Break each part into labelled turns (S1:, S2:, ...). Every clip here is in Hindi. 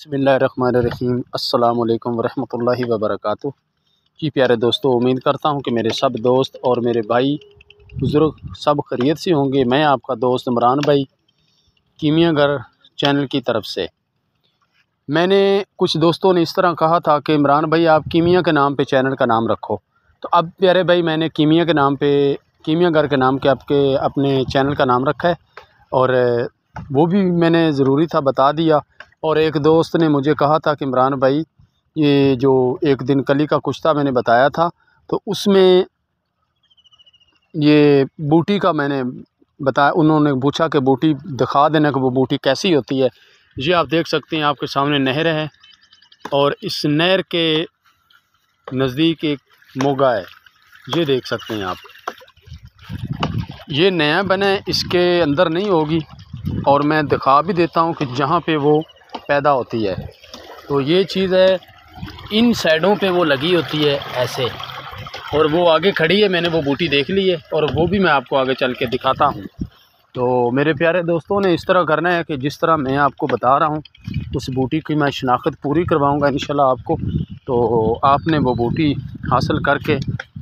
S1: बिस्मिल्लाहिर्रहमानिर्रहीम अस्सलामुअलैकुम वरहमतुल्लाहि वबरकातुहू। जी प्यारे दोस्तों, उम्मीद करता हूँ कि मेरे सब दोस्त और मेरे भाई बुज़ुर्ग सब खैरियत से होंगे। मैं आपका दोस्त इमरान भाई कीमिया घर चैनल की तरफ से। मैंने कुछ दोस्तों ने इस तरह कहा था कि इमरान भाई आप कीमिया के नाम पे चैनल का नाम रखो, तो अब प्यारे भाई मैंने कीमिया के नाम पे कीमिया घर के नाम के अपने चैनल का नाम रखा है, और वो भी मैंने ज़रूरी था बता दिया। और एक दोस्त ने मुझे कहा था कि इमरान भाई ये जो एक दिन कली का कुश्ता मैंने बताया था, तो उसमें ये बूटी का मैंने बताया। उन्होंने पूछा कि बूटी दिखा देना कि वो बूटी कैसी होती है। ये आप देख सकते हैं, आपके सामने नहर है और इस नहर के नज़दीक एक मोगा है, ये देख सकते हैं आप। ये नया बना है, इसके अंदर नहीं होगी, और मैं दिखा भी देता हूँ कि जहाँ पे वो पैदा होती है। तो ये चीज़ है, इन साइडों पे वो लगी होती है ऐसे, और वो आगे खड़ी है। मैंने वो बूटी देख ली है और वो भी मैं आपको आगे चल के दिखाता हूँ। तो मेरे प्यारे दोस्तों ने इस तरह करना है कि जिस तरह मैं आपको बता रहा हूँ उस बूटी की मैं शनाख्त पूरी करवाऊँगा इंशाल्लाह आपको। तो आपने वो बूटी हासिल करके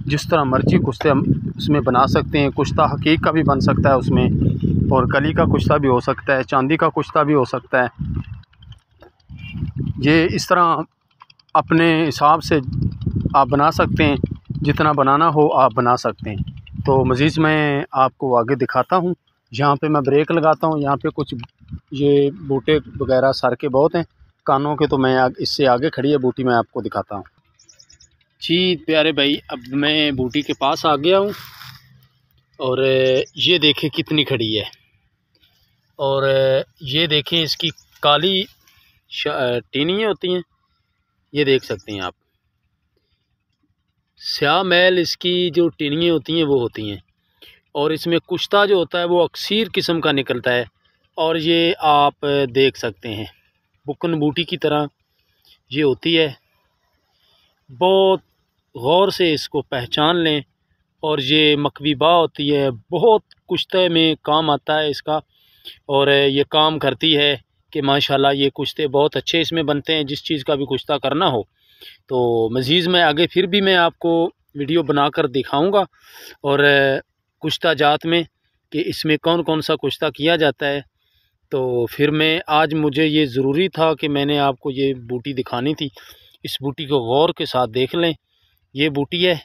S1: जिस तरह मर्ज़ी कुश्ते हम उसमें बना सकते हैं। कुश्ता हकीक का भी बन सकता है उसमें, और कली का कुश्ता भी हो सकता है, चांदी का कुश्ता भी हो सकता है। ये इस तरह अपने हिसाब से आप बना सकते हैं, जितना बनाना हो आप बना सकते हैं। तो मज़ीद मैं आपको आगे दिखाता हूँ। यहाँ पे मैं ब्रेक लगाता हूँ, यहाँ पे कुछ ये बूटे वगैरह सर के बहुत हैं कानों के, तो मैं इससे आगे खड़ी है बूटी, मैं आपको दिखाता हूँ। जी प्यारे भाई, अब मैं बूटी के पास आ गया हूँ और ये देखें कितनी खड़ी है, और ये देखें इसकी काली टीनियाँ होती हैं, ये देख सकते हैं आप। स्याह मैल इसकी जो टीनियाँ होती हैं वो होती हैं, और इसमें कुश्ता जो होता है वो अक्सीर किस्म का निकलता है। और ये आप देख सकते हैं बुकन बूटी की तरह ये होती है। बहुत गौर से इसको पहचान लें। और ये मकवीबा होती है, बहुत कुश्ते में काम आता है इसका, और ये काम करती है कि माशाल्लाह ये कुश्ते बहुत अच्छे इसमें बनते हैं। जिस चीज़ का भी कुश्ता करना हो तो मज़ीद में आगे फिर भी मैं आपको वीडियो बनाकर दिखाऊंगा, और कुश्ता जात में कि इसमें कौन कौन सा कुश्ता किया जाता है। तो फिर मैं आज मुझे ये ज़रूरी था कि मैंने आपको ये बूटी दिखानी थी। इस बूटी को गौर के साथ देख लें, ये बूटी है,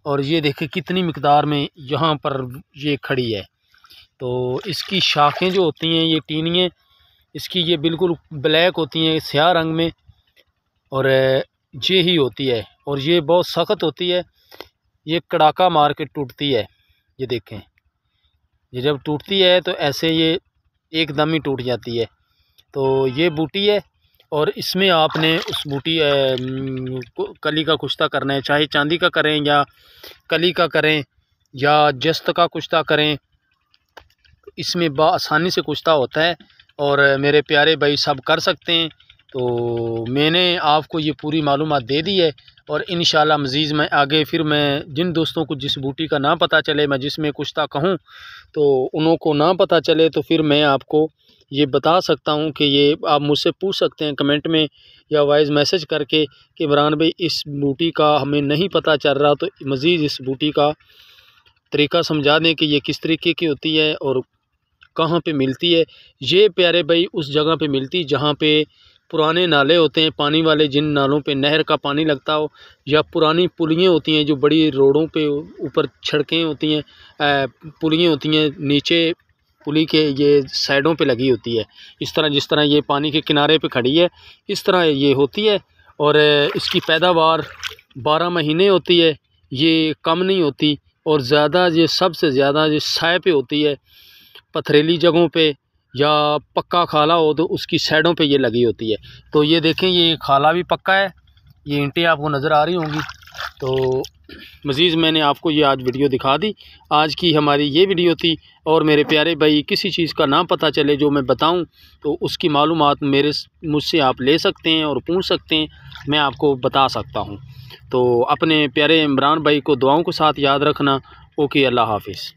S1: और ये देखें कितनी मिकदार में यहाँ पर ये खड़ी है। तो इसकी शाखें जो होती हैं, ये टीनियाँ इसकी ये बिल्कुल ब्लैक होती हैं, स्याह रंग में, और ये ही होती है, और ये बहुत सख्त होती है। ये कड़ाका मार के टूटती है, ये देखें, ये जब टूटती है तो ऐसे ये एकदम ही टूट जाती है। तो ये बूटी है, और इसमें आपने उस बूटी कली का कुश्ता करना है, चाहे चांदी का करें या कली का करें या जस्त का कुश्ता करें, इसमें आसानी से कुश्ता होता है, और मेरे प्यारे भाई सब कर सकते हैं। तो मैंने आपको ये पूरी मालूमात दे दी है, और इंशाल्लाह मज़ीद में आगे फिर मैं जिन दोस्तों को जिस बूटी का ना पता चले, मैं जिसमें कुश्ता कहूँ तो उन्हों को ना पता चले, तो फिर मैं आपको ये बता सकता हूँ कि ये आप मुझसे पूछ सकते हैं कमेंट में या वॉइस मैसेज करके कि इमरान भाई इस बूटी का हमें नहीं पता चल रहा, तो मज़ीद इस बूटी का तरीका समझा दें कि ये किस तरीके की होती है और कहाँ पे मिलती है। ये प्यारे भाई उस जगह पे मिलती जहाँ पे पुराने नाले होते हैं पानी वाले, जिन नालों पे नहर का पानी लगता हो, या पुरानी पुलियाँ होती हैं जो बड़ी रोडों पे ऊपर सड़कें होती हैं, पुलियाँ होती हैं नीचे पुली के ये साइडों पे लगी होती है। इस तरह जिस तरह ये पानी के किनारे पे खड़ी है, इस तरह ये होती है। और इसकी पैदावार 12 महीने होती है, ये कम नहीं होती, और ज़्यादा ये सबसे ज़्यादा ये साए पे होती है। पथरीली जगहों पे या पक्का खाला हो तो उसकी साइडों पे ये लगी होती है। तो ये देखें, ये खाला भी पक्का है, ये ईंटें आपको नज़र आ रही होंगी। तो मज़ीद मैंने आपको ये आज वीडियो दिखा दी। आज की हमारी ये वीडियो थी, और मेरे प्यारे भाई किसी चीज़ का ना पता चले जो मैं बताऊं तो उसकी मालूमात मुझसे आप ले सकते हैं और पूछ सकते हैं, मैं आपको बता सकता हूं। तो अपने प्यारे इमरान भाई को दुआओं के साथ याद रखना। ओके, अल्लाह हाफिज़।